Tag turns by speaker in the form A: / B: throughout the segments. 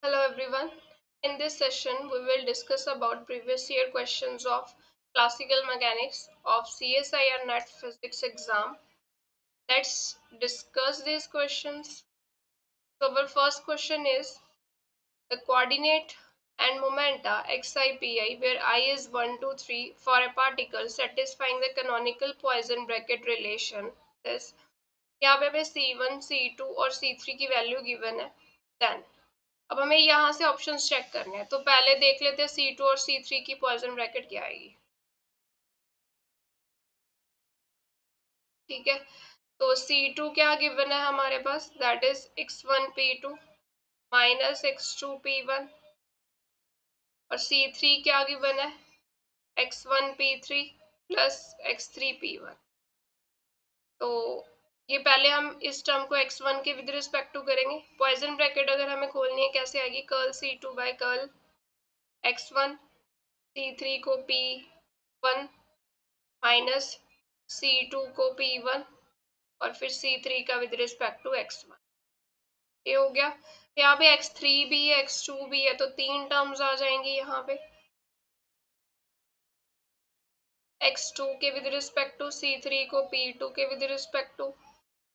A: Hello everyone. In this session, we will discuss about previous year questions of classical mechanics of CSIR NET physics exam. Let's discuss these questions. So our first question is the coordinate and momenta xi pi where I is 1, 2, 3 for a particle satisfying the canonical Poisson bracket relation. This यहाँ पे हमें C1, C2 और C3 की value given है. Then अब हमें यहाँ से ऑप्शंस चेक करने हैं, तो पहले देख लेते हैं C2 और C3 की पॉइजन ब्रैकेट क्या आएगी. ठीक है, तो C2 क्या गिवन है हमारे पास, that is x1p2 minus x2p1 और C3 क्या गिवन है x1p3 प्लस x3p1. तो ये पहले हम इस टर्म को x1 के विद रिस्पेक्ट टू करेंगे. पॉइजन ब्रैकेट अगर हमें खोलनी है कैसे आएगी, curl C2 bye curl x1, C3 को p1 माइनस C2 को P1 और फिर C3 का विद रिस्पेक्ट टू x1. ये हो गया. यहाँ पे x3 भी है, x2 भी है, तो तीन टर्म्स आ जाएंगी यहाँ पे. x2 के विद रिस्पेक्ट टू C3 को P2 के with respect to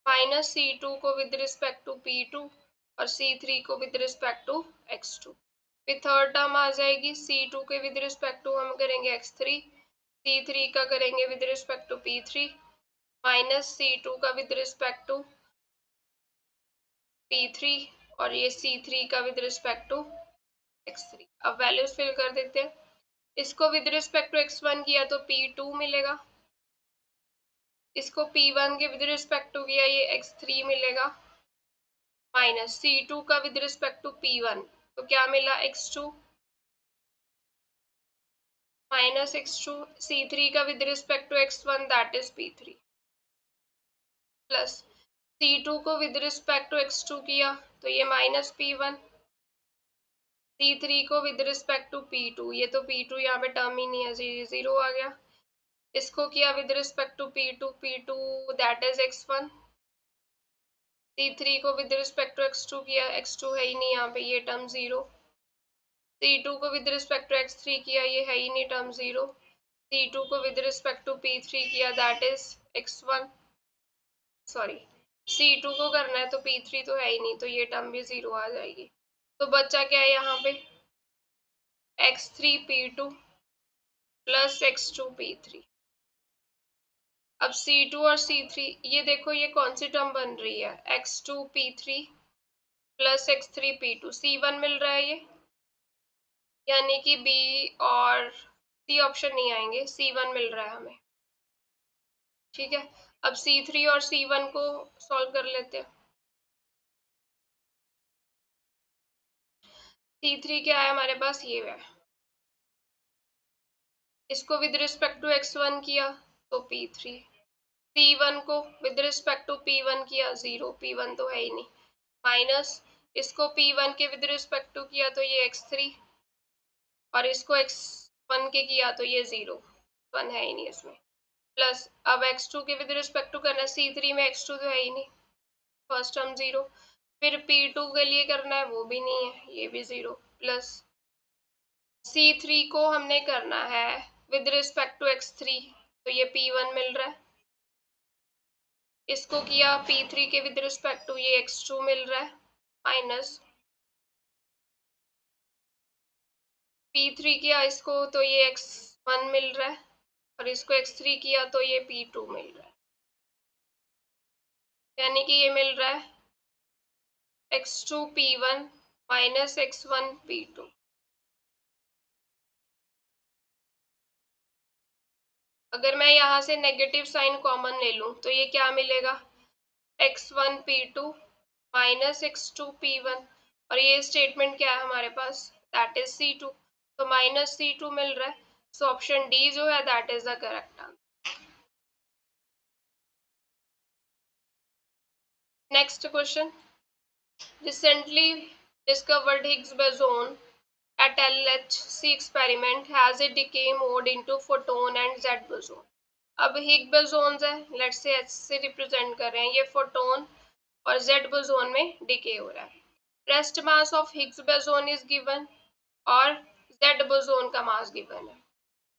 A: minus C2 को विद रिस्पेक्ट टू P2 और C3 को विद रिस्पेक्ट टू x2. फिर थर्ड टर्म आ जाएगी C2 के विद रिस्पेक्ट टू हम करेंगे x3, C3 का करेंगे with respect to P3 minus C2 का विद रिस्पेक्ट टू P3 और ये C3 का विद रिस्पेक्ट टू x3. अब वैल्यूज फिल कर देते हैं. इसको विद रिस्पेक्ट टू x1 किया तो P2 मिलेगा, इसको P1 के विद रिस्पेक्ट टू किया ये x3 मिलेगा माइनस C2 का विद रिस्पेक्ट टू P1 तो क्या मिला x2 माइनस x2, C3 का with respect to x1 that is P3 plus C2 को विद रिस्पेक्ट टू x2 किया तो ये माइनस P1, C3 को विद रिस्पेक्ट टू P2, ये तो P2 यहाँ पे टर्म ही नहीं है, जीरो आ गया. इसको किया with respect to P2 that is x1, C3 को विद रिस्पेक्ट टू x2 किया, x2 है ही नहीं यहाँ पे, ये टर्म जीरो. C2 को विद रिस्पेक्ट टू x3 किया, ये है ही नहीं, टर्म जीरो. C2 को विद रिस्पेक्ट टू P3 किया that is x1, sorry C2 को करना है तो P3 तो है ही नहीं, तो ये टर्म भी जीरो आ जाएगी. तो बच्चा क्या है यहाँ पे x3p2 प्लस x2p3. अब C2 और C3 ये देखो ये कौन सी टर्म बन रही है, x2p3 प्लस x3p2. C1 मिल रहा है ये, यानी कि B और C ऑप्शन नहीं आएंगे, C1 मिल रहा है हमें. ठीक है, अब C3 और C1 को सॉल्व कर लेते हैं. C3 क्या है हमारे पास, ये है, इसको विद रिस्पेक्ट टू x1 किया तो P3, C1 को विद रिस्पेक्ट टू P1 किया जीरो, P1 तो है ही नहीं, माइनस इसको P1 के विद रिस्पेक्ट टू किया तो ये x3 और इसको x1 के किया तो ये जीरो, 1 है ही नहीं इसमें, प्लस अब x2 के विद रिस्पेक्ट टू करना है, C3 में x2 तो है ही नहीं, फर्स्ट टर्म जीरो. फिर P2 के लिए करना है, वो भी नहीं है, ये भी जीरो, प्लस C3 को हमने करना है विद रिस्पेक्ट टू x3 तो ये P1 मिल रहा है, इसको किया P3 के विद रिस्पेक्ट टू ये x2 मिल रहा है माइनस P3 किया इसको तो ये x1 मिल रहा है और इसको x3 किया तो ये P2 मिल रहा है, यानी कि ये मिल रहा है x2p1 माइनस x1p2. अगर मैं यहाँ से नेगेटिव साइन कॉमन ले लूँ तो ये क्या मिलेगा, x1p2 माइनस x2p1 और ये स्टेटमेंट क्या है हमारे पास, दैट इज C2, तो माइनस C2 मिल रहा है. सो ऑप्शन डी जो है that is the correct answer. Next question, recently discovered Higgs boson at LHC experiment has a decay mode into photon and Z boson. अब Higgs bosons है, let's say H से represent कर रहे हैं, ये photon और Z बोसोन में decay हो रहा है. Rest mass of Higgs boson is given और जेड बोसोन का मास गिवन है।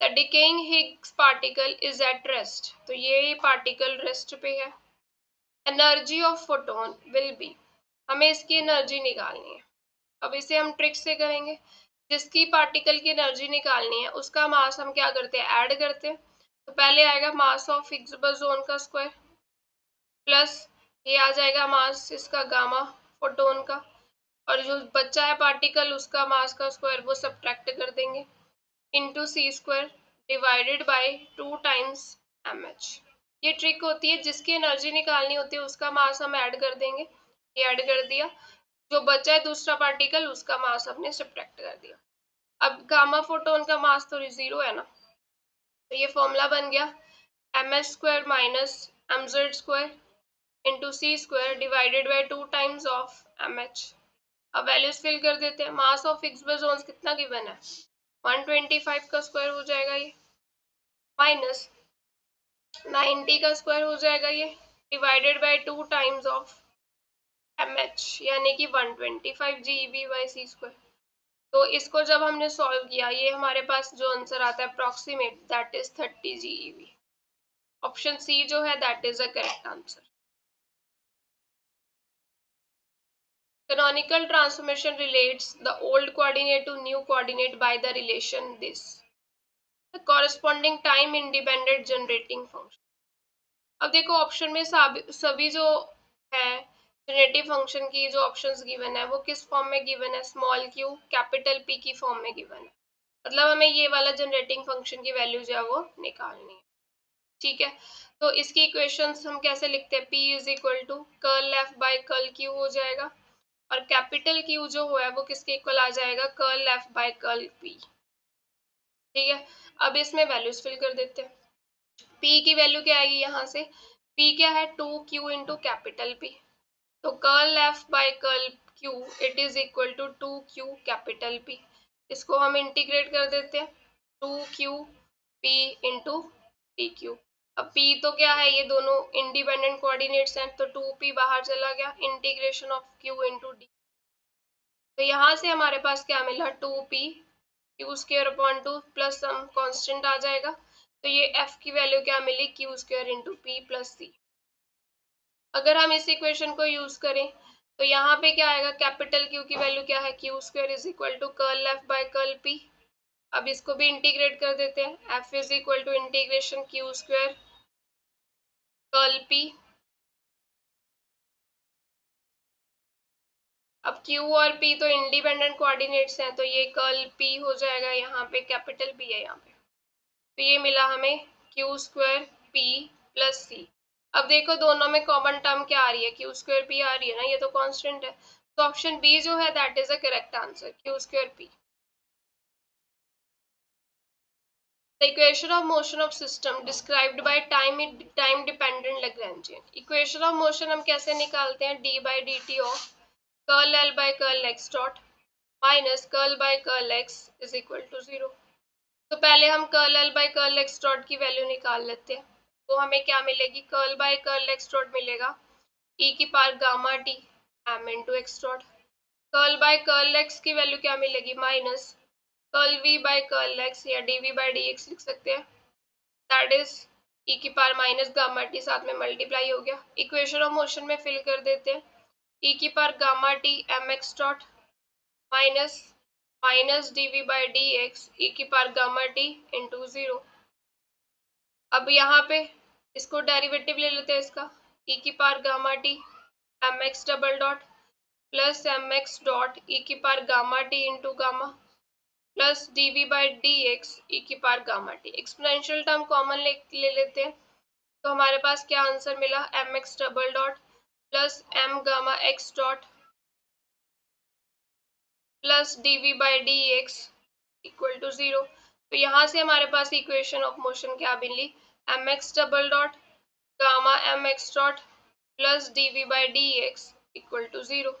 A: The decaying Higgs particle is at rest, तो ये पार्टिकल रेस्ट पे है। Energy of photon will be, हमें इसकी एनर्जी निकालनी है। अब इसे हम ट्रिक से करेंगे। जिसकी पार्टिकल की एनर्जी निकालनी है उसका मास हम क्या करते हैं, ऐड करते हैं। तो पहले आएगा मास ऑफ हिग्स बोसोन का स्क्वायर प्लस ये आ जाएगा मास इसका गामा फोटोन का, और जो बचा है पार्टिकल उसका मास का स्क्वायर वो सब्ट्रैक्ट कर देंगे, into C square divided by 2 times mh। ये ट्रिक होती है, जिसकी एनर्जी निकालनी होती है उसका मास हम ऐड कर देंगे। ये ऐड कर दिया, जो बचा है दूसरा पार्टिकल उसका मास हमने सब्ट्रैक्ट कर दिया। अब गामा फोटोन का मास तो 0 है ना, तो ये फॉर्मूला बन गया mh square minus mz square into C square divided by 2 times of mh। अब वैल्यूज फिल कर देते हैं। मास ऑफ हिग्स बोसोन कितना गिवन है, 125 का स्क्वायर हो जाएगा ये, माइनस 90 का स्क्वायर हो जाएगा ये, divided by 2 times of mh यानी कि 125 GeV/c²। तो इसको जब हमने सॉल्व किया, ये हमारे पास जो आंसर आता है approximate that is 30 GeV। Option C जो है that is a correct answer. Canonical transformation relates the old coordinate to new coordinate by the relation this, the corresponding time independent generating function। अब देखो option में सभी जो है generative function की जो ऑप्शंस गिवन है वो किस फॉर्म में गिवन है, स्मॉल क्यू कैपिटल पी की फॉर्म में गिवन है। मतलब हमें ये वाला जनरेटिंग फंक्शन की वैल्यू जो है वो निकालनी है। ठीक है, तो इसकी इक्वेशंस हम कैसे लिखते हैं, P is equal to curl F by curl Q हो जाएगा, और कैपिटल क्यू जो है वो किसके इक्वल आ जाएगा, curl F by curl P. ठीक है, अब इसमें वैल्यूज फिल कर देते हैं। P की वैल्यू क्या आएगी यहाँ से, P क्या है 2Q इंटू कैपिटल P, तो curl F by curl Q it is equal to 2Q capital P। इसको हम इंटीग्रेट कर देते हैं, 2QP इंटू PQ। अब P तो क्या है, ये दोनों इंडिपेंडेंट कोऑर्डिनेट्स हैं, तो 2P बाहर चला गया, integration of Q into D। तो यहाँ से हमारे पास क्या मिला, 2P Q square upon 2 plus sum constant आ जाएगा, तो ये F की वैल्यू क्या मिली, Q square into P plus C. अगर हम इस इक्वेशन को यूज करें तो यहाँ पे क्या आएगा, कैपिटल क्यू की वैल्यू क्या है, Q square is equal to curl F by curl P. अब इसको भी इंटीग्रेट कर देते हैं, F is equal to integration Q square curl P. अब Q और P तो इंडिपेंडेंट कोऑर्डिनेट्स हैं, तो ये कर्ल P हो जाएगा, यहाँ पे कैपिटल P है यहाँ पे, तो ये मिला हमें क्यू स्क्वायर P प्लस सी। अब देखो दोनों में कॉमन टर्म क्या आ रही है, क्यू स्क्वायर P आ रही है ना, ये तो कांस्टेंट है, तो ऑप्शन बी जो है that is a correct answer, Q square P। The equation of motion of system described by time dependent Lagrangian। equation of motion हम कैसे निकालते हैं, d by dt of curl l by curl x dot minus curl by curl x is equal to 0। तो पहले हम curl l बाय curl x dot की value निकाल लेते हैं, तो हमें क्या मिलेगी, curl by curl x dot मिलेगा e की power gamma t m into x dot. Curl by curl x की वैल्यू क्या मिलेगी, minus curl v by curl x या dv बाय dx लिख सकते हैं, दैट इज e की पावर माइनस गामा t साथ में मल्टीप्लाई हो गया। इक्वेशन ऑफ मोशन में फिल कर देते हैं, e की power gamma t mx dot minus minus dv by dx e की पावर गामा t इंटू 0। अब यहाँ पे इसको डेरिवेटिव ले लेते हैं इसका, e की power gamma t mx double dot plus mx dot e की power gamma t into gamma plus dv by dx e की power gamma t। Exponential term common ले लेते हैं, तो हमारे पास क्या आंसर मिला, mx double dot plus m gamma x dot plus dv by dx equal to 0। तो यहाँ से हमारे पास इक्वेशन ऑफ मोशन क्या मिली, mx double dot gamma mx dot plus dv by dx equal to 0।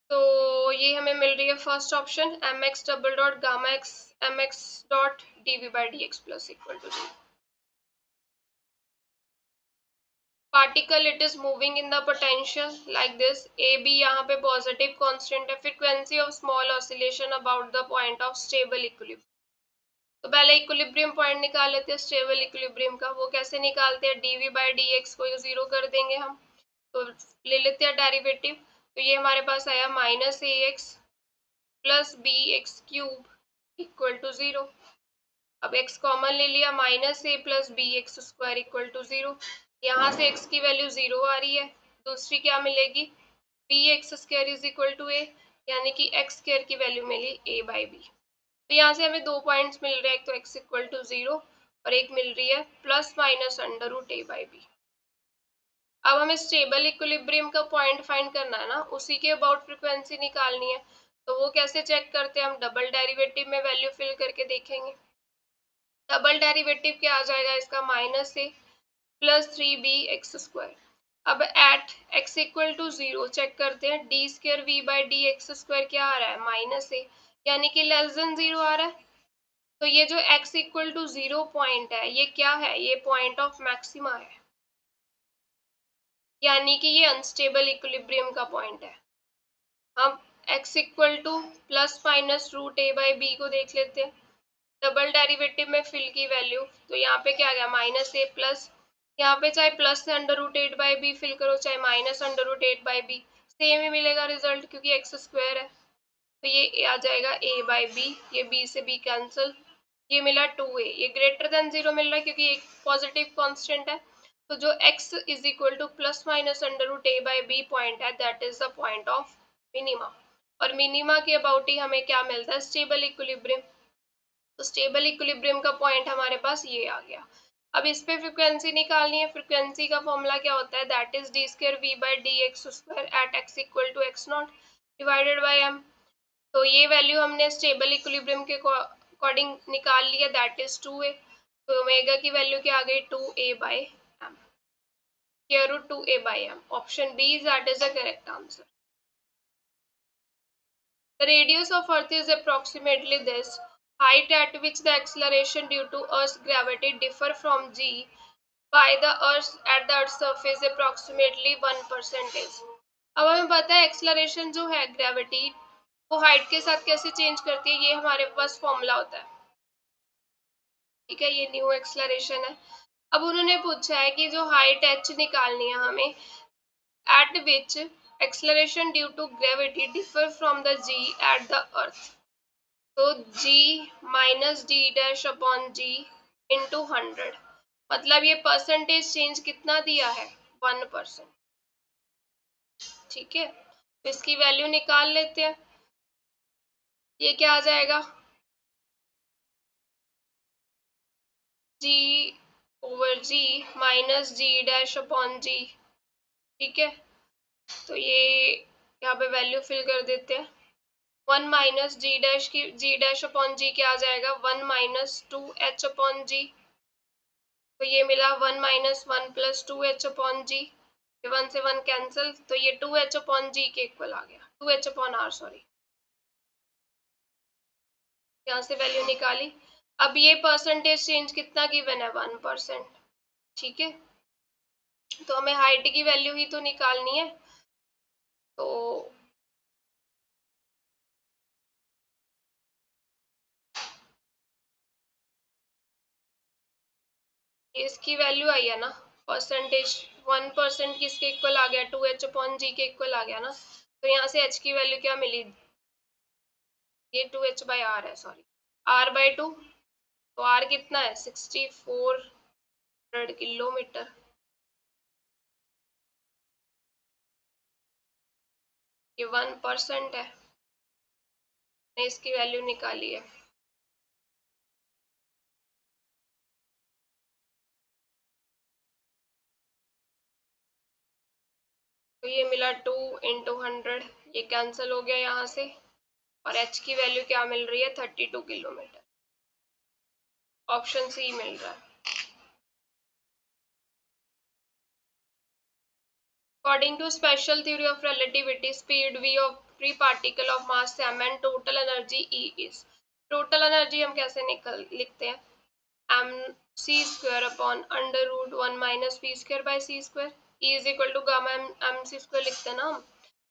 A: तो ये हमें मिल रही है first option, mx double dot gamma X mx dot dv by dx plus equal to 0। Particle it is moving in the potential like this, A B यहाँ पे positive constant है, frequency of small oscillation about the point of stable equilibrium. तो पहले equilibrium point निकाल लेते हैं stable equilibrium का। वो कैसे निकालते हैं, डीवी बाई डी एक्स को जीरो कर देंगे हम, तो ले लेते हैं डेरिवेटिव। तो ये हमारे पास आया minus A X plus B X cube equal to zero. अब x कॉमन ले लिया, minus A plus B X square equal to zero. यहाँ से x की वैल्यू जीरो आ रही है, दूसरी क्या मिलेगी, B X square is equal to A, यानी कि x स्क्वायर की वैल्यू मिली a बाई बी। तो यहाँ से हमें दो पॉइंट्स मिल रहे हैं, एक तो x इक्वल टू जीरो और एक मिल रही है plus minus under root a by B. अब हमें स्टेबल इक्विलिब्रियम का पॉइंट फाइंड करना है ना, उसी के अबाउट फ्रिक्वेंसी निकालनी है। तो वो कैसे चेक करते हैं, हम डबल डेरिवेटिव में वैल्यू फिल करके देखेंगे। डबल डेरिवेटिव क्या आ जाएगा इसका, minus A plus three B X square. अब at X equal to zero check करते हैं, D square we by D x square क्या आ रहा है, माइनस ए, यानी कि लेस देन जीरो आ रहा है। तो ये जो x equal to zero point है, ये क्या है, ये पॉइंट ऑफ मैक्सिमा है, यानी कि ये अनस्टेबल इक्विलिब्रियम का पॉइंट है। हम x equal to plus minus root A by B को देख लेते हैं, डबल डेरिवेटिव में फिल की वैल्यू, तो यहाँ पे क्या आ गया, माइनस ए प्लस, यहाँ पे चाहे प्लस से under root A by B fill करो, चाहे minus under root A by B, same ही मिलेगा रिजल्ट, क्योंकि एक्स स्क्वायर है। तो ये आ जाएगा a बाई बी, ये b से b कैंसिल, ये मिला 2a, ये ग्रेटर देन जीरो मिल रहा है क्योंकि एक पॉजिटिव कांस्टेंट है। तो जो x is equal to plus minus under root a by B point है, that is the point of minima. और मिनिमा के अबाउट ही हमें क्या मिलता है, स्टेबल इक्विलिब्रियम। तो स्टेबल इक्विलिब्रियम का पॉइंट हमारे पास ये आ गया। अब इस पे फ्रिक्वेंसी निकालनी है, फ्रिक्वेंसी का फॉर्मूला क्या होता है, that is D square we by D x square at X equal to X not divided by M. तो ये वैल्यू हमने स्टेबल इक्विलिब्रियम के अकॉर्डिंग निकाल लिया, दैट इज 2a। तो ओमेगा की वैल्यू क्या आ गई, 2a by M, square root 2a by M. Option B is that is the correct answer. The radius of Earth is approximately this. Height at which the acceleration due to Earth's gravity differ from g by the Earth at the Earth's surface approximately 1% is. अब हमें पता है acceleration जो है gravity वो height के साथ कैसे चेंज करती है, ये हमारे पास फॉर्मूला होता है, ठीक है, ये न्यू एक्सलरेशन है। अब उन्होंने पूछा है कि जो हाइट h निकालनी है हमें, at which acceleration due to gravity differ from the g at the earth। तो g minus D dash upon G into 100, मतलब ये परसेंटेज चेंज कितना दिया है, 1%, ठीक है। तो इसकी वैल्यू निकाल लेते हैं, ये क्या आ जाएगा, g ओवर जी माइनस जी डैश अपॉन जी, ठीक है। तो ये यहाँ पे वैल्यू फिल कर देते हैं, 1 माइनस जी डैश की, जी डैश अपॉन जी क्या आ जाएगा, 1 माइनस 2h अपॉन जी। तो ये मिला 1 माइनस 1 प्लस 2h अपॉन जी, 1 से 1 कैंसिल, तो ये 2h अपॉन जी के इक्वल आ गया, 2h अपॉन आर सॉरी, यहाँ से वैल्यू निकाली। अब ये परसेंटेज चेंज कितना गिवन है, 1%, ठीक है। तो हमें हाइट की वैल्यू ही तो निकालनी है, तो इसकी वैल्यू आई है ना, परसेंटेज 1% किसके इक्वल आ गया, 2h अपॉन जी के इक्वल आ गया ना। तो यहाँ से h की वैल्यू क्या मिली, ये 2h बाई आर है, सॉरी r बाई 2। तो r कितना है, 6400 किलोमीटर। ये 1% है, ने इसकी वैल्यू निकाली है। तो ये मिला 2 इंटू 100, ये कैंसिल हो गया यहाँ से, और h की वैल्यू क्या मिल रही है, 32 किलोमीटर। ऑप्शन सी मिल रहा है। According to special theory of relativity, speed v of free particle of mass m and total energy E is। total energy हम कैसे निकल लिखते हैं, M C square upon under root 1 minus P square by C square, E is equal to gamma M C square लिखते हैं ना हम।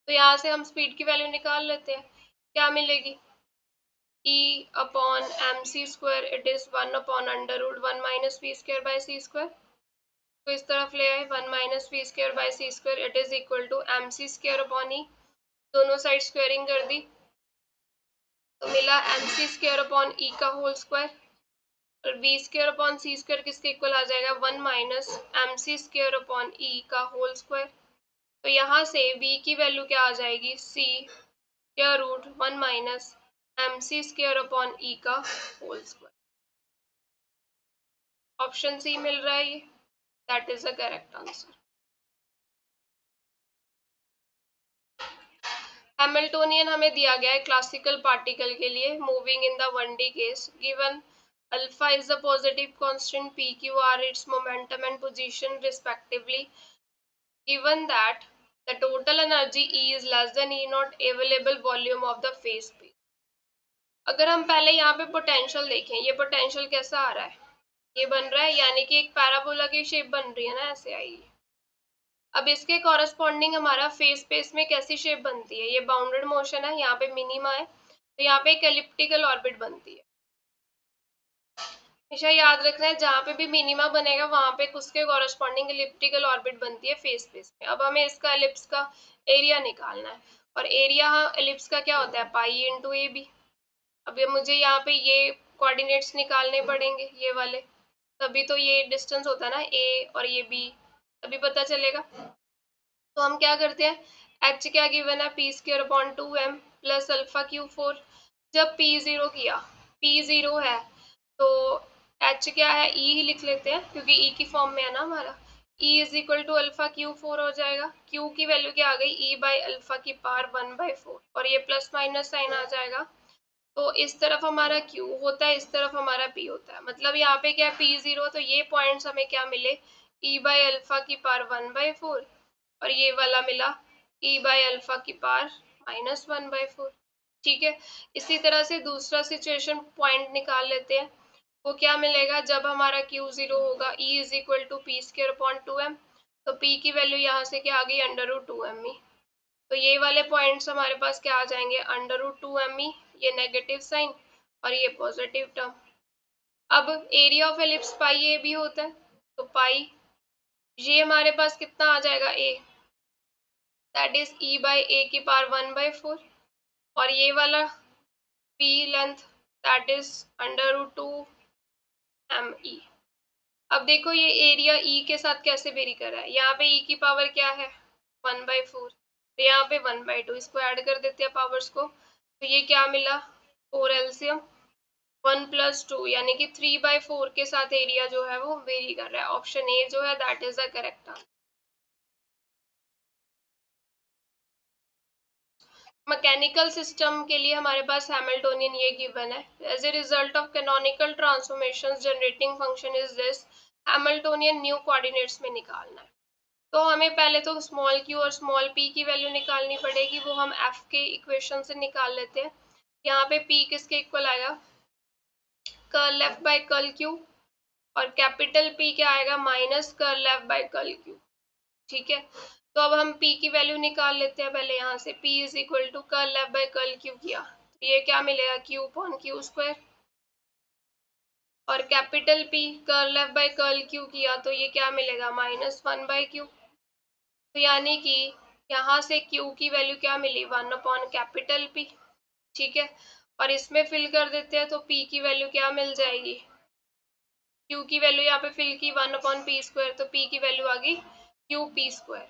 A: तो यहाँ से हम स्पीड की वैल्यू निकाल लेते हैं, क्या मिलेगी, E upon mc square it is 1 upon under root 1 minus v square by c square। तो इस तरफ ले आए 1 minus v square by c square it is equal to mc square upon e, दोनों साइड स्क्वायरिंग कर दी तो मिला mc square upon e का होल स्क्वायर, और v square upon c square किसके इक्वल आ जाएगा 1 minus mc square upon e का होल स्क्वायर। तो यहाँ से v की वैल्यू क्या आ जाएगी, c square root 1 minus mc square upon e का होल स्क्वायर। ऑप्शन सी मिल रहा है ये, that is the correct answer. Hamiltonian हमें दिया गया है क्लासिकल पार्टिकल के लिए moving in the 1D case, given alpha is the positive constant, P Q are its momentum and position respectively, given that the total energy E is less than E naught, available volume of the phase space। अगर हम पहले यहाँ पे potential देखें, ये potential कैसा आ रहा है, ये बन रहा है, यानी कि एक पैराबोला की शेप बन रही है ना, ऐसे आएगी। अब इसके कॉरस्पॉन्डिंग हमारा फेस स्पेस में कैसी शेप बनती है, ये बाउंडेड मोशन है, यहाँ पे मिनिमा है, तो यहाँ पे एक एलिप्टिकल ऑर्बिट बनती है। हमेशा याद रखना है जहाँ पे भी मिनिमा बनेगा वहां पे उसके कॉरस्पॉन्डिंग एलिप्टिकल ऑर्बिट बनती है फेस स्पेस में। अब हमें इसका एलिप्स का एरिया निकालना है, और एरिया एलिप्स का क्या होता है, पाई इंटू ए बी। अब ये मुझे यहाँ पे ये कोऑर्डिनेट्स निकालने पड़ेंगे, ये वाले, तभी तो ये डिस्टेंस होता है ना ए और ये बी, तभी पता चलेगा। तो हम क्या करते हैं, एच क्या गिवन है, P square upon 2m plus alpha Q 4। जब पी जीरो किया, पी जीरो है तो एच क्या है, ई ही लिख लेते हैं क्योंकि ई की फॉर्म में है ना हमारा, E is equal to alpha Q 4 हो जाएगा। क्यू की वैल्यू क्या आ गई, ई बाई अल्फा की पावर 1/4, और ये प्लस माइनस साइन आ जाएगा। तो इस तरफ हमारा Q होता है, इस तरफ हमारा P होता है, मतलब यहाँ पे क्या है P0, तो ये पॉइंट्स हमें क्या मिले, E बाई अल्फा की पावर 1/4, और ये वाला मिला E बाई अल्फा की पावर -1/4। ठीक है, इसी तरह से दूसरा सिचुएशन पॉइंट निकाल लेते हैं, वो क्या मिलेगा, जब हमारा Q0 होगा, E is equal to P square upon 2m, तो P की वैल्यू यहाँ से क्या आ गई, अंडर रूट 2m ही। तो ये वाले पॉइंट्स हमारे पास क्या आ जाएंगे, अंडर रूट 2m ही, ये नेगेटिव साइन और ये पॉजिटिव टर्म। अब एरिया ऑफ एलिप्स पाई ए भी होता है, तो पाई ये हमारे पास कितना आ जाएगा, A, that is E by A की पावर 1/4, और ये वाला P length that is under root 2m। अब देखो ये एरिया ई के साथ कैसे वेरी कर रहा है, यहाँ पे ई की पावर क्या है 1/4, तो यहाँ पे 1/2, इसको ऐड कर देते हैं पावर्स को, तो ये क्या मिला 4 एलसीएम 1 + 2, यानी कि 3/4 के साथ एरिया जो है वो वेरी कर रहा है। ऑप्शन ए जो है that is the correct answer. Mechanical system के लिए हमारे पास हैमिल्टोनियन ये गिवन है, as a result of canonical transformations generating function is this, Hamiltonian new coordinates में निकालना है। तो हमें पहले तो स्मॉल क्यू और स्मॉल पी की वैल्यू निकालनी पड़ेगी, वो हम एफ के इक्वेशन से निकाल लेते हैं। यहाँ पे पी किसके इक्वल आएगा, curl F by curl Q, और कैपिटल पी क्या आएगा, minus curl F by curl Q. ठीक है, तो अब हम पी की वैल्यू निकाल लेते हैं पहले, यहाँ से P is equal to curl F by curl Q किया तो ये क्या मिलेगा, क्यू अपॉन क्यू स्क्वायर, और capital P curl F by curl Q किया तो ये क्या मिलेगा, -1/q। तो यानी कि यहाँ से Q की वैल्यू क्या मिली, 1 अपॉन कैपिटल P। ठीक है, और इसमें फिल कर देते हैं तो P की वैल्यू क्या मिल जाएगी, Q की वैल्यू यहाँ पे फिल की 1 अपॉन पी स्क्वायर, तो P की वैल्यू आ गई QP²।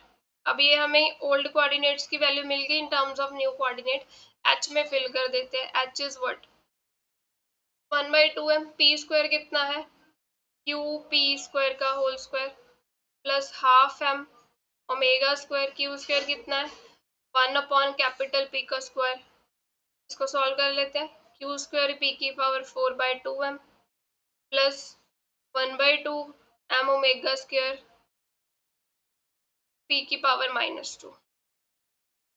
A: अब ये हमें ओल्ड कोऑर्डिनेट्स की वैल्यू मिल गई in terms of new coordinate, H में फिल कर देते हैं, H is what 1/2m, P² कितना है, QP² का whole square plus half m omega square, Q² कितना है 1 अपॉन कैपिटल P का स्क्वायर। इसको सॉल्व कर लेते हैं, Q² P की power 4/2m plus 1/2 m omega square P की पावर -2।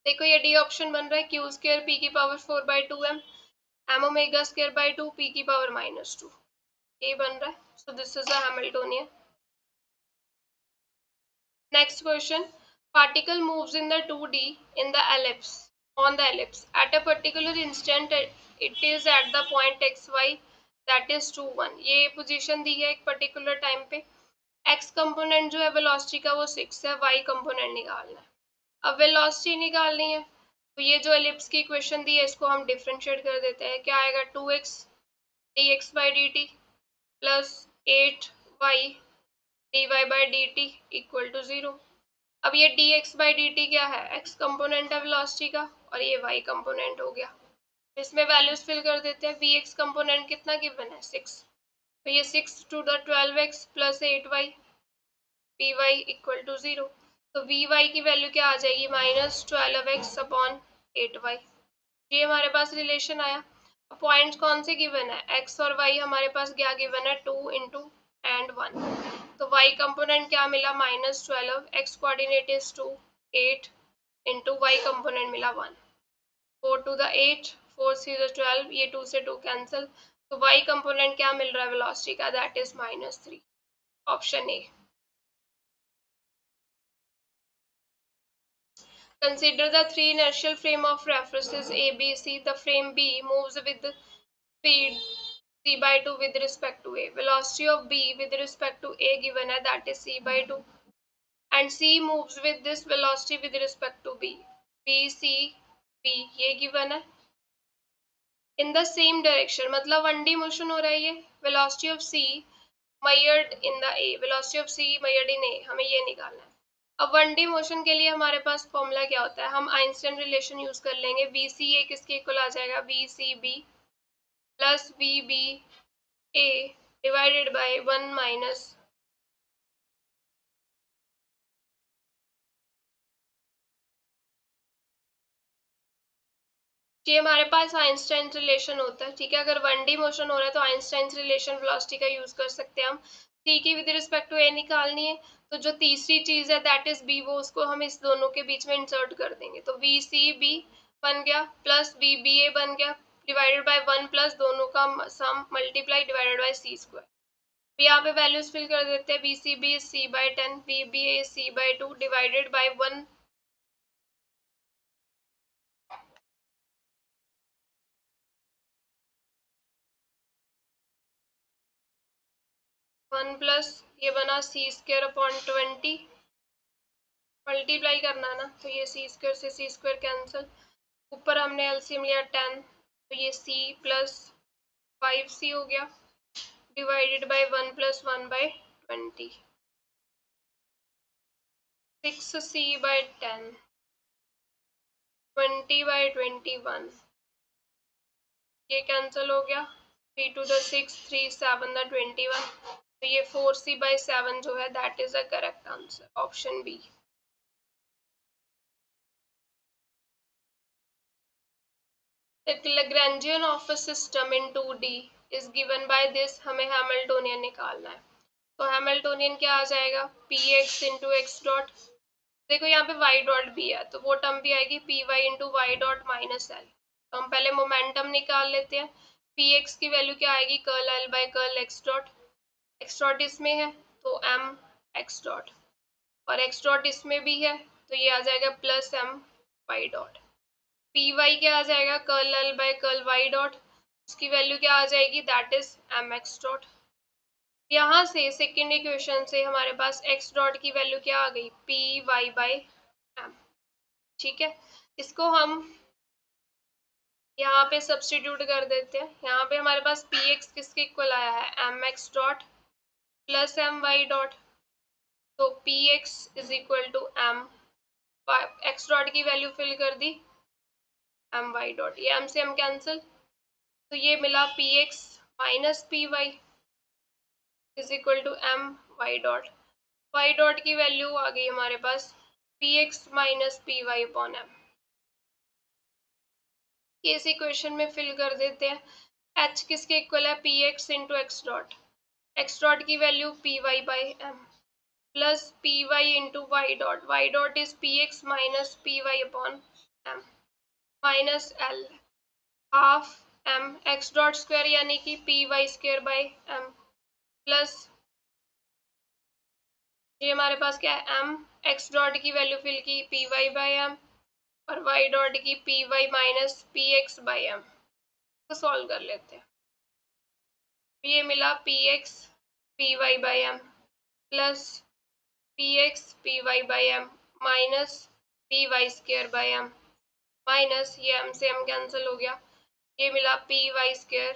A: देखो ये डी ऑप्शन बन रहा है, Q² P की power 4/2m m omega square by 2 P की पावर -2। ये बन रहा है. So this is a Hamiltonian. Next question. Particle moves in the 2D in the ellipse, on the ellipse. At a particular instant, it is at the point xy, that is 2, 1. ये position दी है एक particular time पे. x component जो है velocity का वो 6 है, y component निकालना है. अब velocity निकालनी है, तो ये जो ellipse की equation दी है इसको हम differentiate कर देते हैं. क्या आएगा? 2x dx by dt plus 8y dy by dt equal to 0. अब ये dx by dt क्या है? x कंपोनेंट है वेलोसिटी का और ये y कंपोनेंट हो गया. इसमें वैल्यूज फिल कर देते हैं. vx कंपोनेंट कितना गिवन है? 6. तो ये 6 to the 12x plus 8y vy equal to 0. तो vy की वैल्यू क्या आ जाएगी? -12x upon 8y. ये हमारे पास रिलेशन आया. पॉइंट्स कौन से गिवन है? x और y हमारे पास क्या गिवन है? 2 इंटू एंड 1. तो y कंपोनेंट क्या मिला? -12. x coordinate is 2, 8 into y component मिला 1. 4 टू द 8, 4 3 द 12, ये 2 से 2 कैंसिल. तो y कंपोनेंट क्या मिल रहा है वेलोसिटी का? That is -3. Option A. Consider the three inertial frame of references A, B, C. The frame B moves with speed c by 2 with respect to A. Velocity of B with respect to A given है, that is c by 2. And C moves with this velocity with respect to B. B, C, B ये given है. In the same direction मतलब 1D motion हो रहा है ये. Velocity of C measured in the A. Velocity of C measured in A. हमें ये निकालना है. अब 1D मोशन के लिए हमारे पास फॉर्मूला क्या होता है? हम आइंस्टाइन रिलेशन यूज कर लेंगे. VCA किसके इक्वल आ जाएगा? VCB plus VBA divided by 1 minus ये हमारे पास आइंस्टाइन रिलेशन होता है. ठीक है, अगर 1D मोशन हो रहा है तो आइंस्टाइन रिलेशन वेलोसिटी का यूज कर सकते हैं हम. C की विद रिस्पेक्ट टू A निकालनी है, तो जो तीसरी चीज है दैट इज B, वो उसको हम इस दोनों के बीच में इंसर्ट कर देंगे. तो VCB बन गया प्लस VBA बन गया डिवाइडेड बाय 1 प्लस दोनों का sum multiply divided by c square. यहाँ पे वैल्यूज फिल कर देते हैं. VCB is c by 10, VBA is c by 2 divided by 1 1 plus ये बना c स्क्वायर अपॉन 20 मल्टीप्लाई करना ना, तो ये c स्क्वायर से c स्क्वायर कैंसिल. ऊपर हमने एलसीएम लिया 10, तो ये c प्लस 5c हो गया divided by 1 plus 1 by 20. 6c by 10, 20 by 21 ये कैंसिल हो गया. 3 टू द 6, 3 7 द 21. तो ये 4c बाय 7 जो है that is a correct answer. Option B. The Lagrangian of a system in 2D is given by this. हमें Hamiltonian निकालना है. तो हैमिल्टोनियन क्या आ जाएगा? px into x dot. देखो यहाँ पे y डॉट भी है तो वो टर्म भी आएगी py into Y dot minus L. तो हम पहले मोमेंटम निकाल लेते हैं. px की वैल्यू क्या आएगी? Curl L by curl X dot. X dot इसमें है तो m एक्स डॉट और एक्स डॉट इसमें भी है तो ये आ जाएगा plus m Y dot. P Y क्या आ जाएगा? Curl L by curl Y dot. उसकी वैल्यू क्या आ जाएगी? That is M x dot. यहाँ से सेकेंड इक्वेशन से हमारे पास एक्स डॉट की वैल्यू क्या आ गई? P Y by M. ठीक है, इसको हम यहाँ पे सब्सटीट्यूट कर देते हैं. यहाँ पे हमारे पास पी एक्स किसके इक्वल आया है? M x dot plus M Y dot. तो P X is equal to M, x dot की वैल्यू फिल कर दी एम वाई डॉट. ये एम से एम कैंसिल, तो ये मिला P x minus P Y is equal to M Y dot. Y dot की वैल्यू आ गई हमारे पास P x minus P Y upon M. इस इक्वेशन में फिल कर देते हैं. एच किसके इक्वल है? P x into x dot. X dot की value p Y by M plus P y into Y dot. Y dot is p x minus P Y upon m minus L half M x dot square यानी कि p y square by M plus ये हमारे पास क्या है m, x dot की value fill की P Y by M और y डॉट की P Y minus P X by M. तो सॉल्व कर लेते हैं। ये मिला P X P Y by M plus P X P Y by M minus P Y square by M माइनस ये m से m कैंसिल हो गया। ये मिला पी वाई स्क्र,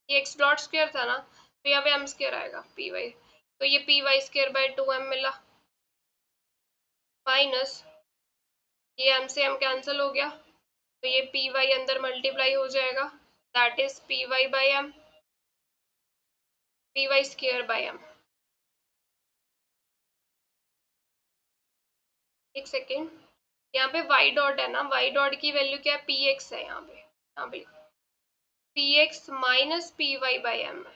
A: ये x डॉट स्क्र था ना तो यहाँ पे m स्क्र आएगा पी वाई, तो ये P Y square by 2m मिला माइनस ये m से m कैंसिल हो गया तो ये पी वाई अंदर मल्टीप्लाई हो जाएगा, that is P Y by M P Y square by M. एक सेकेंड, यहाँ पे y डॉट है ना, y डॉट की वैल्यू क्या है, पी एक्स है। यहाँ पे p x minus P Y by m है,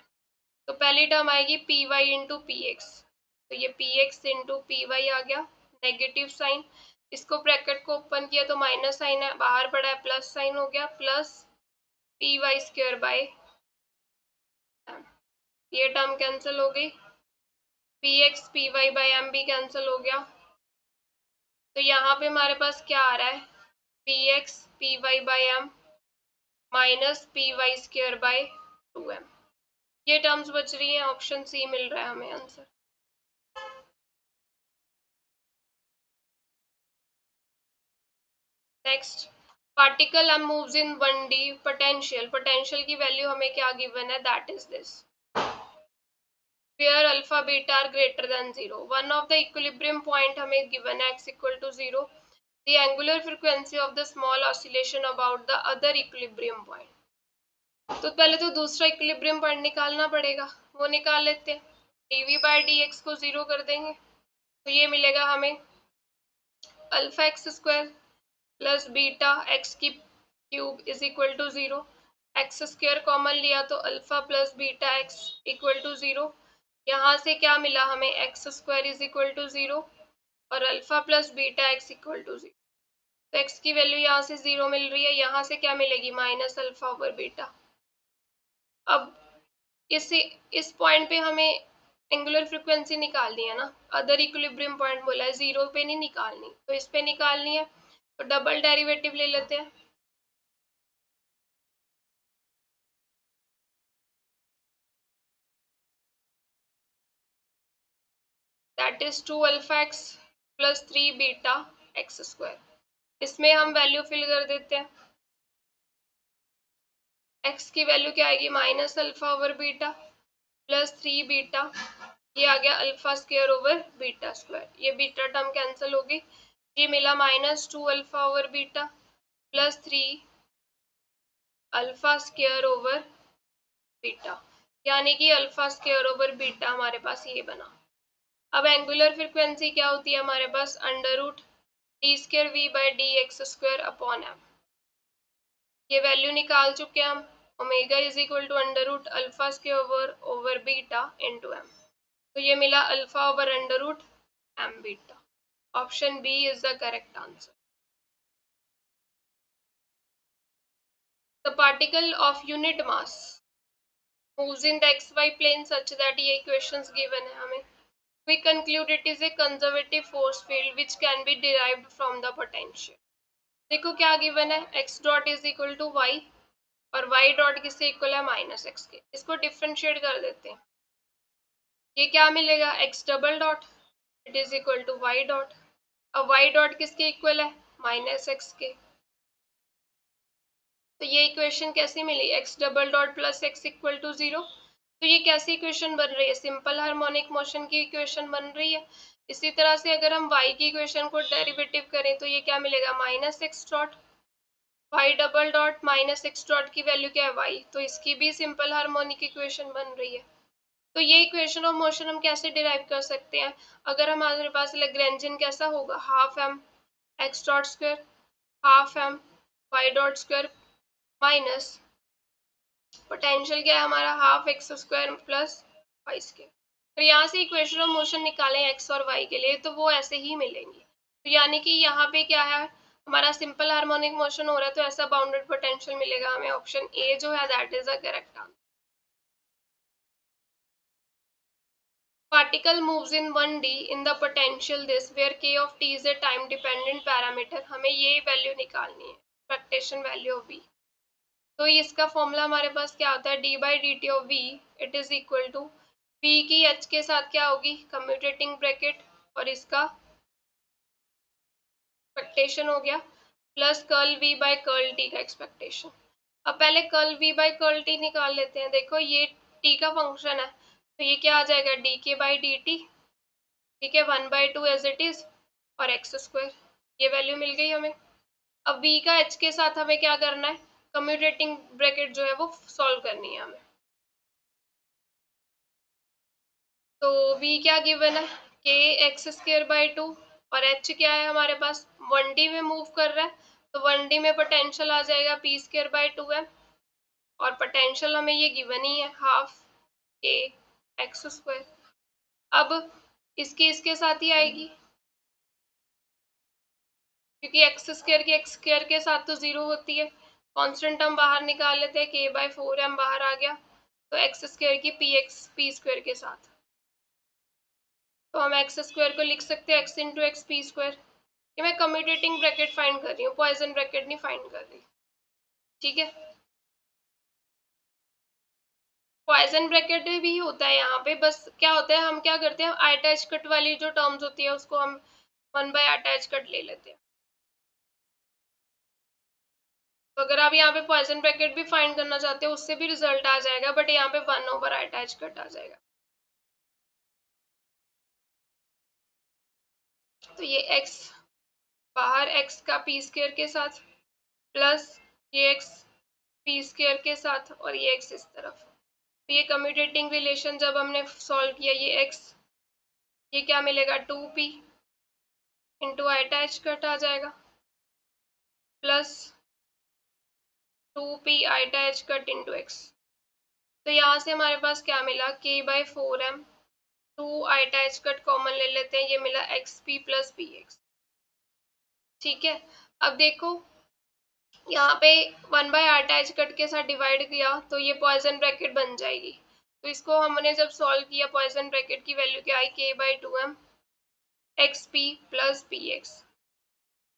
A: तो पहली टर्म आएगी p y into p x, तो ये p x into p y आ गया, नेगेटिव साइन, इसको ब्रैकेट को ओपन किया तो माइनस साइन है, बाहर पड़ा है प्लस साइन हो गया, plus P Y square by M, ये टर्म कैंसिल हो गई, P X P Y by M भी कैंसिल हो गया, तो यहाँ पे हमारे पास क्या आ रहा है, P X P Y by M minus P Y square by 2m, ये टर्म्स बच रही हैं, ऑप्शन सी मिल रहा है हमें answer. Next, particle M moves in 1D potential, potential की वैल्यू हमें क्या गिवन है, that is this, where alpha beta are greater than 0, one of the equilibrium point हमें गिवन है x equal to 0, the angular frequency of the small oscillation about the other equilibrium point. तो पहले तो दूसरा equilibrium point निकालना पड़ेगा, वो निकाल लेते हैं, dv बाई dx को 0 कर देंगे तो ये मिलेगा हमें alpha x square plus beta x की cube is equal to 0, x square common लिया तो alpha plus beta x equal to 0, यहाँ से क्या मिला हमें, x square is equal to 0 और alpha plus beta x equal to 0, तो एक्स की वैल्यू यहाँ से 0 मिल रही है, यहाँ से क्या मिलेगी, माइनस अल्फा ओवर बीटा। अब इस पॉइंट पे हमें एंगुलर फ्रीक्वेंसी निकालनी है ना, अदर इक्विलिब्रियम पॉइंट बोला है, 0 पे नहीं निकालनी, तो इस पे निकालनी है, तो डबल डेरिवेटिव ले लेते हैं, that is 2 alpha x plus 3 beta x square, इसमें हम वैल्यू फिल कर देते हैं, एक्स की वैल्यू क्या आएगी, minus alpha over beta plus 3 beta, ये आ गया alpha square over beta square, ये बीटा टर्म कैंसिल होगी, ये मिला minus 2 alpha over beta plus 3 alpha square over beta, यानी कि अल्फा स्क्वायर ओवर बीटा हमारे पास ये बना। अब एंगुलर फ्रीक्वेंसी क्या होती है हमारे पास, under root d square we by D x square upon m, ये वैल्यू निकाल चुके हैं हम, omega is equal to under root alpha square over beta into m, तो ये मिला alpha over under root m beta, option B is the correct answer. The particle of unit mass moves in the xy plane such that ये equations given है हमें, we conclude it is a conservative force field which can be derived from the potential। देखो क्या given है, x dot is equal to Y और y dot किससे equal है, minus X के, इसको डिफ्रेंशिएट कर देते हैं, ये क्या मिलेगा, x double dot it is equal to Y dot, अब y डॉट किसके इक्वल है, माइनस एक्स के, तो ये इक्वेशन कैसी मिली, x double dot plus X equal to 0, तो ये कैसी इक्वेशन बन रही है, सिंपल हार्मोनिक मोशन की इक्वेशन बन रही है। इसी तरह से अगर हम y की इक्वेशन को डेरिवेटिव करें तो ये क्या मिलेगा, minus X dot Y double dot minus X dot की वैल्यू क्या है y, तो इसकी भी सिंपल हार्मोनिक इक्वेशन बन रही है। तो ये इक्वेशन ऑफ मोशन हम कैसे डिराइव कर सकते हैं, अगर हमारे पास लैग्रैन्जियन कैसा होगा, half M x dot square half M Y dot square minus potential क्या है हमारा, half X square plus Y square, तो यहाँ से इक्वेशन ऑफ मोशन निकालें एक्स और वाई के लिए तो वो ऐसे ही मिलेंगी, तो यानी कि यहाँ पे क्या है, हमारा सिंपल हार्मोनिक मोशन हो रहा है तो ऐसा बाउंडेड पोटेंशियल मिलेगा हमें, ऑप्शन ए जो है that is the correct answer. Particle moves in 1D in the potential this where k of t is a time dependent parameter. हमें ये वैल्यू निकालनी है, एक्सपेक्टेशन वैल्यू ऑफ v। तो इसका फॉर्मूला हमारे पास क्या होता है, d by D T of v it is equal to v की h के साथ क्या होगी, कम्यूटेटिंग ब्रैकेट, और इसका एक्सपेक्टेशन हो गया plus curl v by curl t का एक्सपेक्टेशन। अब पहले curl v by curl t निकाल लेते हैं। देखो ये t का फंक्शन है, तो ये क्या आ जाएगा, डी के बाई डी टी, ठीक है, 1/2 एज इट इज, और एक्स स्क्वायर, ये वैल्यू मिल गई हमें। अब v का h के साथ हमें क्या करना है, कम्यूटेटिंग ब्रैकेट जो है वो सॉल्व करनी है हमें। तो v क्या गिवन है, k एक्स स्क्वायर बाई 2, और h क्या है हमारे पास, 1D में मूव कर रहा है, तो 1D में पोटेंशियल आ जाएगा p स्क्वायर बाई 2m, और पोटेंशियल हमें ये गिवन ही है हाफ k एक्स स्क्वायर। अब इसके साथ ही आएगी, क्योंकि एक्स स्क्वायर की एक्स स्क्वायर के साथ तो जीरो होती है। कांस्टेंट हम बाहर निकाल लेते हैं, k बाई 4m बाहर आ गया, तो एक्स स्क्वायर की पी स्क्वायर के साथ, तो हम एक्स स्क्वायर को लिख सकते हैं x into x P square. ये मैं कम्यूटेटिंग ब्रैकेट फाइंड कर रही हूँ, पॉइजन ब्रैकेट नहीं फाइंड कर रही, ठीक है। पॉइजन ब्रैकेट भी होता है यहाँ पे, बस क्या होता है, हम क्या करते हैं, अटैच कट वाली जो टर्म्स होती है उसको हम 1 बाय अटैच कट ले लेते हैं। तो अगर आप यहाँ पे पॉइजन ब्रैकेट भी फाइंड करना चाहते हो उससे भी रिजल्ट आ जाएगा, बट यहाँ पे 1 ओवर अटैच कट आ जाएगा। तो ये x बाहर, x का पी स्क्वायर के साथ, प्लस ये x पी स्क्वायर के साथ, और ये x इस तरफ। तो ये कम्यूटेटिंग रिलेशन जब हमने सॉल्व किया, ये x, ये क्या मिलेगा, 2p इंटू अटैच कट आ जाएगा, plus 2p attach cut into x। तो यहाँ से हमारे पास क्या मिला, k by 4m, 2 attach cut common ले लेते हैं, ये मिला xp प्लस px, ठीक है। अब देखो यहाँ पे 1 बाय अटैच कट के साथ डिवाइड किया तो ये पॉइजन ब्रैकेट बन जाएगी। तो इसको हमने जब सॉल्व किया, पॉइजन ब्रैकेट की वैल्यू क्या आई, k by 2m x P plus P x.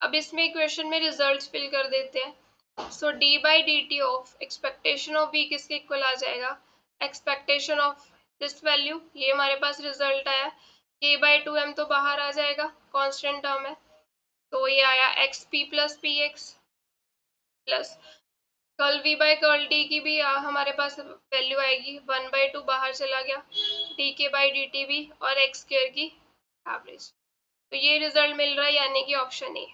A: अब इसमें इक्वेशन में रिजल्ट्स फिल कर देते हैं। सो d by D T of expectation of v किसके इक्वल आ जाएगा, एक्सपेक्टेशन ऑफ दिस वैल्यू, ये हमारे पास रिजल्ट आया, k बाई 2m तो बाहर आ जाएगा, कांस्टेंट टर्म है, तो ये आया x P plus P x, plus curl v by curl t की भी हमारे पास वैल्यू आएगी, 1/2 बाहर चला गया, डी के बाई डी टी भी, और एक्स स्क्वायर की एवरेज। तो ये रिजल्ट मिल रहा है, यानी कि option A.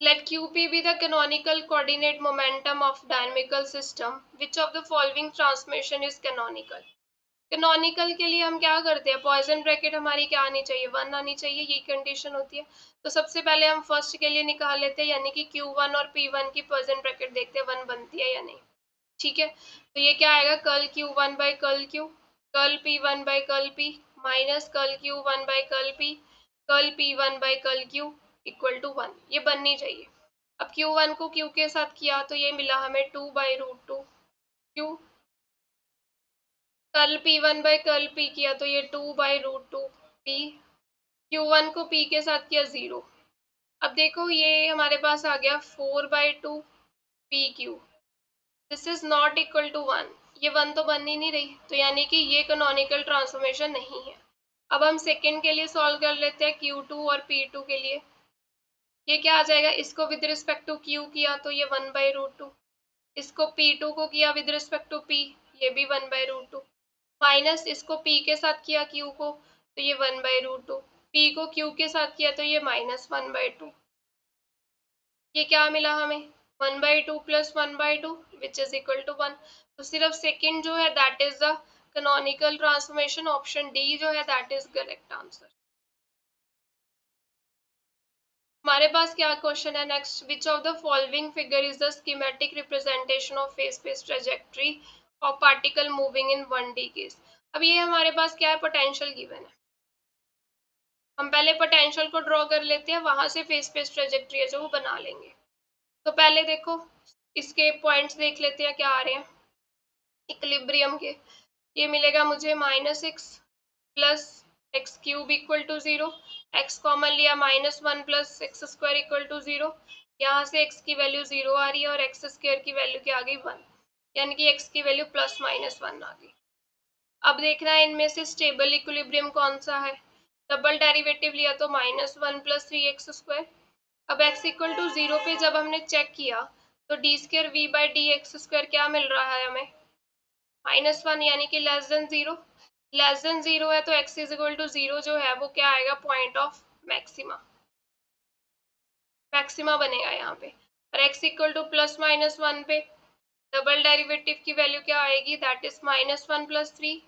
A: Let QP be the canonical coordinate momentum of dynamical system. Which of the following transmission is canonical? Canonical के लिए हम क्या करते हैं, पॉइजन ब्रैकेट हमारी क्या आनी चाहिए, 1 आनी चाहिए, ये कंडीशन होती है। तो सबसे पहले हम फर्स्ट के लिए निकाल लेते हैं, यानी कि Q1 और P1 की पॉइजन ब्रैकेट देखते हैं 1 बनती है या नहीं, ठीक है। तो ये क्या आएगा, curl Q1 by curl Q, curl P1 by curl P, minus curl Q1 by curl P, curl P1 by curl Q equal to 1, ये बननी चाहिए। अब Q1 को Q के साथ किया तो ये मिला हमें 2/√2 Q, curl P1 by curl P किया तो ये 2/√2 P, Q1 को P के साथ किया 0। अब देखो ये हमारे पास आ गया 4/2 PQ, this is not equal to 1, ये 1 तो बन ही नहीं रही, तो यानी कि ये कैनोनिकल ट्रांसफॉर्मेशन नहीं है। अब हम सेकंड के लिए सॉल्व कर लेते हैं, Q2 और P2 के लिए। ये क्या आ जाएगा, इसको विद रिस्पेक्ट टू Q किया तो ये 1/√2, इसको P2 को किया विद रिस्पेक्ट टू P, ये भी 1/√2, माइनस इसको P के साथ किया Q को तो ये 1/√2, P को Q के साथ किया तो ये -1/2। ये क्या मिला हमें, 1/2 plus 1/2 which is equal to 1। तो सिर्फ सेकंड जो है that is the canonical transformation, option D जो है दैट इज करेक्ट आंसर। हमारे पास क्या क्वेश्चन है next, which of the following figure is the schematic representation of phase space trajectory of particle moving in 1D case. अब ये हमारे पास क्या है, पोटेंशियल गिवन है, हम पहले पोटेंशियल को ड्रॉ कर लेते हैं, वहां से फेज स्पेस ट्रेजेक्टरी है जो वो बना लेंगे। तो पहले देखो इसके पॉइंट्स देख लेते हैं क्या आ रहे हैं। इक्विलिब्रियम के, ये मिलेगा मुझे -x plus X cube equal to 0, X common लिया -1 plus X square equal to 0, यहाँ से x की वैल्यू 0 आ रही है और एक्स स्क्वायर की वैल्यू क्या आ गई 1, यानी कि x की वैल्यू +-1 आ गई। अब देखना है इनमें से स्टेबल इक्विलिब्रियम कौन सा है। डबल डेरिवेटिव लिया तो -1 प्लस 3x²। अब x इक्वल टू 0 पे जब हमने चेक किया तो d²v/dx² क्या मिल रहा है हमें, -1, यानी कि <0। <0 है तो x इज इक्वल टू 0 जो है वो क्या आएगा, पॉइंट ऑफ मैक्सिमा, मैक्सिमा बनेगा यहाँ पे। और x इक्वल टू +-1 पे डबल डेरिवेटिव की वैल्यू क्या आएगी, that is -1 plus 3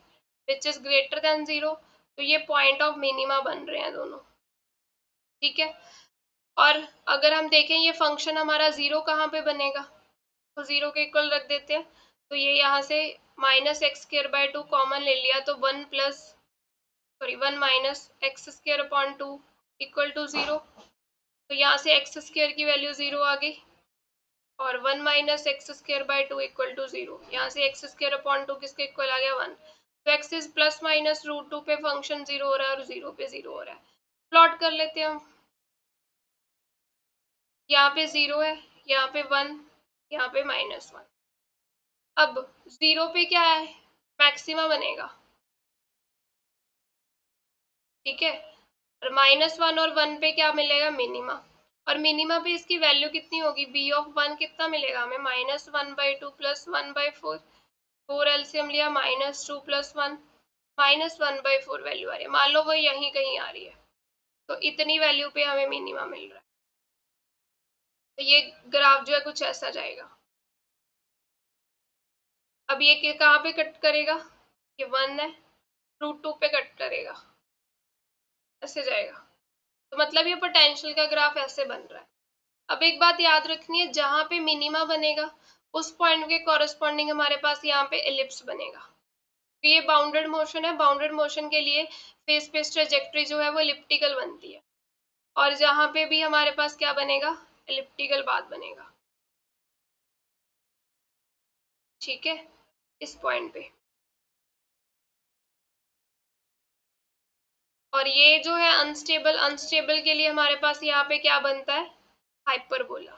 A: which is greater than 0, तो ये पॉइंट ऑफ मिनिमा बन रहे हैं दोनों, ठीक है। और अगर हम देखें ये फंक्शन हमारा 0 कहाँ पे बनेगा, तो 0 के इक्वल रख देते हैं, तो ये यहाँ से -x² कॉमन ले लिया तो 1 -x² इक्वल टू 0, तो यहाँ से x² की वैल्यू 0 आ गई और 1 -x² इक्वल टू 0, यहाँ से x²/2 किसके इक्वल आ गया 1, तो x इज +-√2 पे फंक्शन 0 हो रहा है और 0 पे 0 हो रहा है। प्लॉट कर लेते हैं हम, यहाँ पे 0 है, यहाँ पे 1, यहाँ पे -1। अब 0 पे क्या है, मैक्सिमा बनेगा, ठीक है, और -1 और 1 पे क्या मिलेगा, मिनिमा, और मिनिमा पे इसकी वैल्यू कितनी होगी, b(1) कितना मिलेगा हमें, -1/2 + 1/4, 4 एलसीएम लिया -2 + 1, -1/4 वैल्यू आ रही है, मान लो वो यहीं कहीं आ रही है, तो इतनी वैल्यू पे हमें मिनिमा मिल रहा है। तो ये ग्राफ जो है कुछ ऐसा जाएगा। अब ये कहाँ पे कट करेगा, ये 1 है, √2 पे कट करेगा, ऐसे जाएगा, तो मतलब ये पोटेंशियल का ग्राफ ऐसे बन रहा है। अब एक बात याद रखनी है, जहां पे मिनिमा बनेगा उस पॉइंट के कॉरेस्पॉन्डिंग हमारे पास यहाँ पे एलिप्स बनेगा, तो ये बाउंडेड मोशन है, बाउंडेड मोशन के लिए फेस स्पेस ट्रेजेक्टरी जो है वो एलिप्टिकल बनती है, और जहां पे भी हमारे पास क्या बनेगा, एलिप्टिकल पाथ बनेगा, ठीक है, इस पॉइंट पे। और ये जो है अनस्टेबल, अनस्टेबल के लिए हमारे पास यहाँ पे क्या बनता है, हाइपरबोला।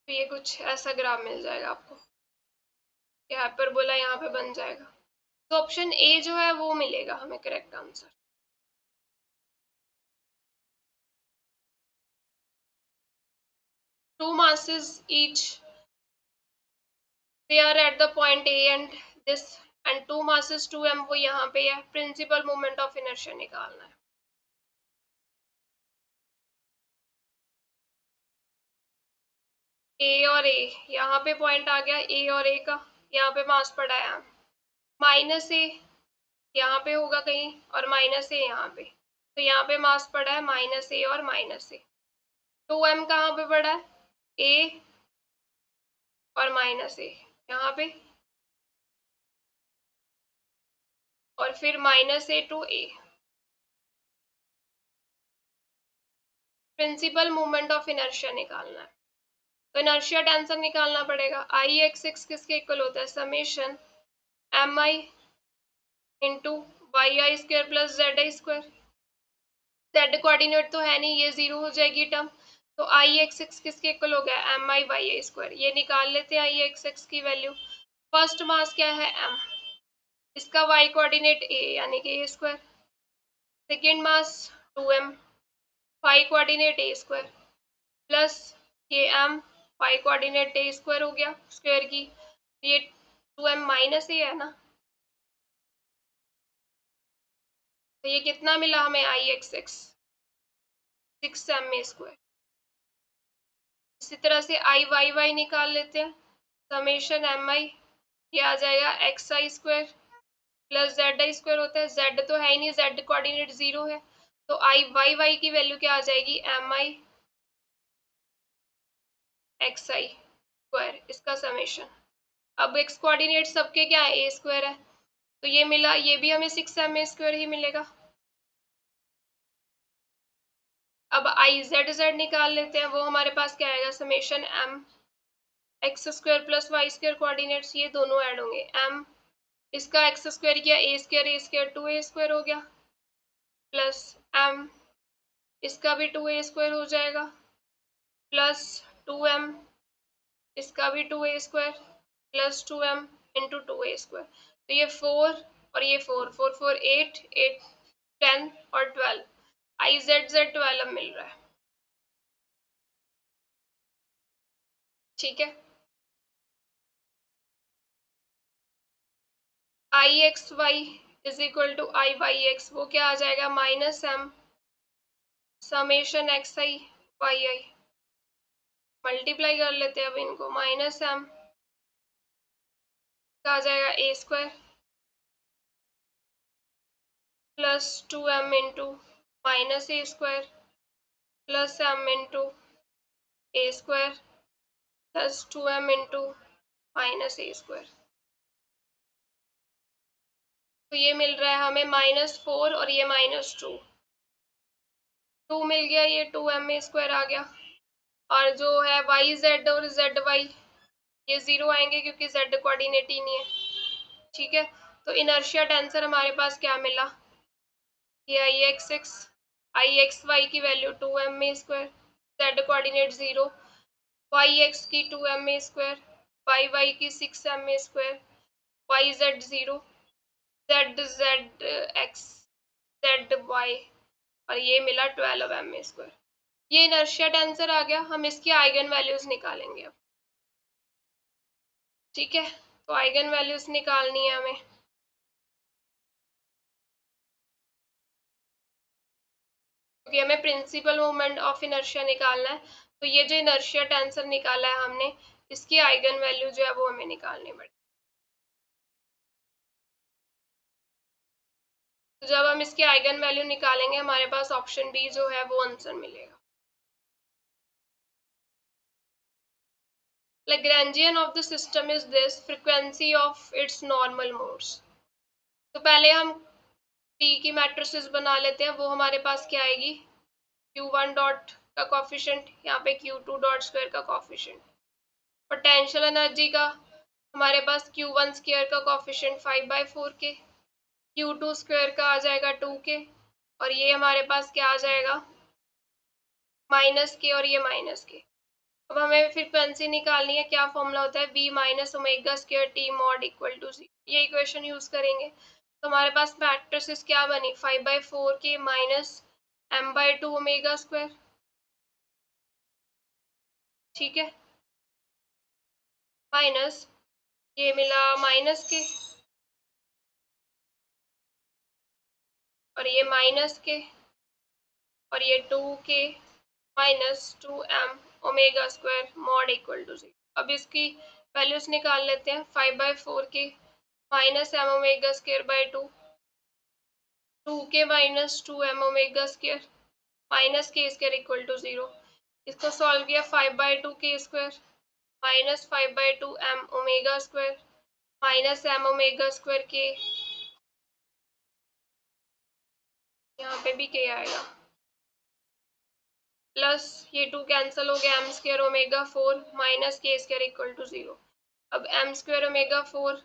A: तो ये कुछ ऐसा ग्राफ मिल जाएगा आपको, ये हाइपरबोला यहाँ पे बन जाएगा, तो ऑप्शन ए जो है वो मिलेगा हमें correct answer. Two masses each, they are at the point A and this, and two masses 2m वो यहाँ पे है, प्रिंसिपल मोमेंट ऑफ इनर्शिया निकालना है। ए और ए, यहाँ पे पॉइंट आ गया ए और ए का, यहाँ पे मास पड़ा है -a, यहाँ पे होगा कहीं, और -a यहाँ पे, तो यहाँ पे मास पड़ा है -a और -a, 2m कहाँ पे पड़ा है, a और -a यहाँ पे, और फिर -a to a, principal moment of inertia निकालना है, तो इनर्शिया टेंसर निकालना पड़ेगा। IX किसके इक्वल होता है, summation mi into YI² plus ZI², Z coordinate तो है नहीं, ये 0 हो जाएगी टर्म, तो IX किसके इक्वल हो गया, MI/YI², ये निकाल लेते हैं IX की वैल्यू। फर्स्ट मास क्या है m, इसका y कोऑर्डिनेट a यानी कि a², second mass 2m, y coordinate a² plus ये m, y कोऑर्डिनेट a² हो गया स्क्वायर की, ये 2m -a है ना, तो ये कितना मिला हमें IX 6m²। इसी तरह से IYY निकाल लेते हैं, समेशन mi, ये आ जाएगा XI² प्लस ZI² होता है, Z तो है ही नहीं, Z कोऑर्डिनेट 0 है, तो IYY की वैल्यू क्या आ जाएगी, mi XI², इसका समेशन। अब x कोऑर्डिनेट सबके क्या है, a² है, तो ये मिला, ये भी हमें 6m² ही मिलेगा। अब आई जेड जेड निकाल लेते हैं, वो हमारे पास क्या आएगा, summation M X square plus Y square coordinates, ये दोनों ऐड होंगे, एम इसका एक्स स्क्वायर किया, ए स्क्वायर 2a² हो गया, प्लस एम इसका भी 2a² हो जाएगा, प्लस 2m इसका भी 2a² plus 2m into 2a², तो ये 4 और ये 4, 4 4 8, 8 10 और 12, आई जेड जेड 12 मिल रहा है। ठीक है, I x y is equal to I y x, वो क्या आ जाएगा, minus m summation x i y i, multiply कर लेते हैं अब इनको, माइनस एम का आ जाएगा a² plus 2m into minus a² plus m into a² plus 2m into minus a², तो ये मिल रहा है हमें -4 और ये -2, 2 मिल गया, ये 2m² आ गया, और जो है वाई जेड और जेड वाई ये 0 आएंगे क्योंकि जेड कोऑर्डिनेट ही नहीं है। ठीक है, तो इनर्शिया टेंसर हमारे पास क्या मिला, ये आई एक्स वाई की value 2m² Z coordinate 0, Y X की 2m², वाई वाई की 6m², Y Z 0, Z Z X Z Y, और ये मिला 12m²। ये इनर्शिया टेंसर आ गया, हम इसकी आइगन वैल्यूज निकालेंगे अब। ठीक है, तो आइगन वैल्यूज निकालनी है हमें, क्योंकि हमें प्रिंसिपल मोमेंट ऑफ इनर्शिया निकालना है, तो ये जो इनर्शिया टेंसर निकाला है हमने, इसकी आइगन वैल्यू जो है वो हमें निकालनी पड़ेगी। तो जब हम इसकी आइगन वैल्यू निकालेंगे, हमारे पास ऑप्शन बी जो है वो आंसर मिलेगा। Lagrangian of the system is this frequency of its normal modes। तो पहले हम T की मैट्रिसेस बना लेते हैं, वो हमारे पास क्या आएगी, Q1 डॉट का कॉफिशिएंट, यहाँ पे Q2 डॉट स्क्वायर का कॉफिशिएंट, पोटेंशियल एनर्जी का हमारे पास Q1 स्क्वायर का कॉफिशिएंट 5/4 के, Q2 स्क्वायर का आ जाएगा 2 के, और ये हमारे पास क्या आ जाएगा, माइनस के और ये माइनस के। अब हमें फ्रीक्वेंसी निकालनी है, क्या फॉर्मूला होता है, v minus omega square T mod equal to 0, ये इक्वेशन यूज करेंगे। तो हमारे पास मैट्रिसेस क्या बनी, 5/4 के माइनस m/2 ओमेगा स्क्वायर। ठीक है, माइनस ये मिला माइनस के, और ये माइनस के, और ये 2 के minus 2m omega square mod equal to 0। अब इसकी वैल्यूज निकाल लेते हैं, 5/4 के minus m omega square by 2, 2 के minus 2m omega square minus के स्क्वायर इक्वल टू 0। इसको सॉल्व किया, 5/2 के square minus 5/2 m omega square minus m omega square के, यहाँ पे भी के आएगा, प्लस ये 2 कैंसिल हो गया, m² ओमेगा 4 माइनस के स्क्वायर इक्वल टू 0। अब m² omega 4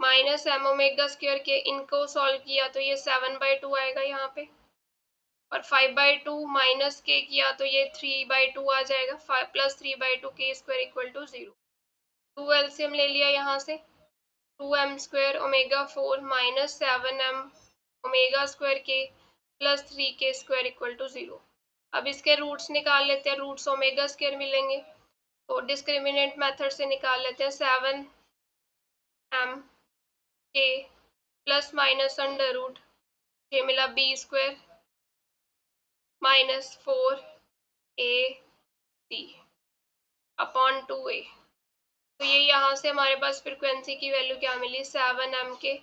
A: minus m omega square के, इनको सॉल्व किया तो ये 7/2 आएगा यहाँ पे, और 5/2 माइनस के किया तो ये 3/2 आ जाएगा, प्लस 3/2 के स्क्वायर इक्वल टू 0। 2 एलसीएम ले लिया यहाँ से, 2m² omega 4 minus 7m omega square के प्लस 3 के स्क्वायर इक्वल टू 0। अब इसके रूट्स निकाल लेते हैं, रूट्स ओमेगा स्क्वायर मिलेंगे, तो डिस्क्रिमिनेंट मेथड से निकाल लेते हैं, 7m के प्लस माइनस अंडर रूट, ये मिला b² minus 4ac upon 2a। तो ये यहाँ से हमारे पास फ्रिक्वेंसी की वैल्यू क्या मिली, 7m के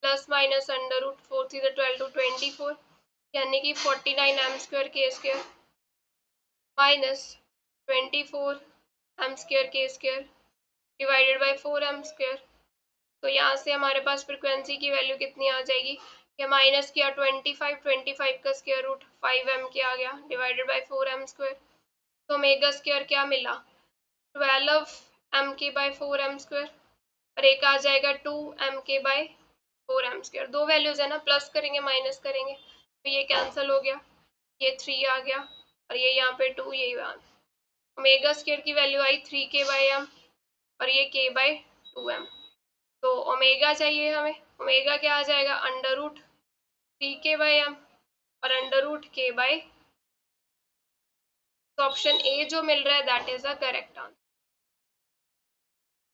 A: plus minus under root 4 3 12 to 24, यानी कि 49m² के स्क्वायर माइनस 24m² के स्क्वायर डिवाइडेड बाई 4m²। तो यहाँ से हमारे पास फ्रिक्वेंसी की वैल्यू कितनी आ जाएगी, ये माइनस किया 25 का स्क्वायर रूट 5m क्या आ गया डिवाइडेड बाय 4m²। तो ओमेगा स्क्वायर क्या मिला 12m²/4m² और एक आ जाएगा 2m²/4m²। दो वैल्यूज है ना, प्लस करेंगे माइनस करेंगे तो ये कैंसिल हो गया, ये 3 आ गया और ये यहाँ पे 2, यही 1। ओमेगा स्क्वायर की वैल्यू आई 3k/m और ये k/2m। तो ओमेगा चाहिए हमें, ओमेगा क्या आ जाएगा √3k/m और √k/। तो ऑप्शन ए जो मिल रहा है that is the correct answer.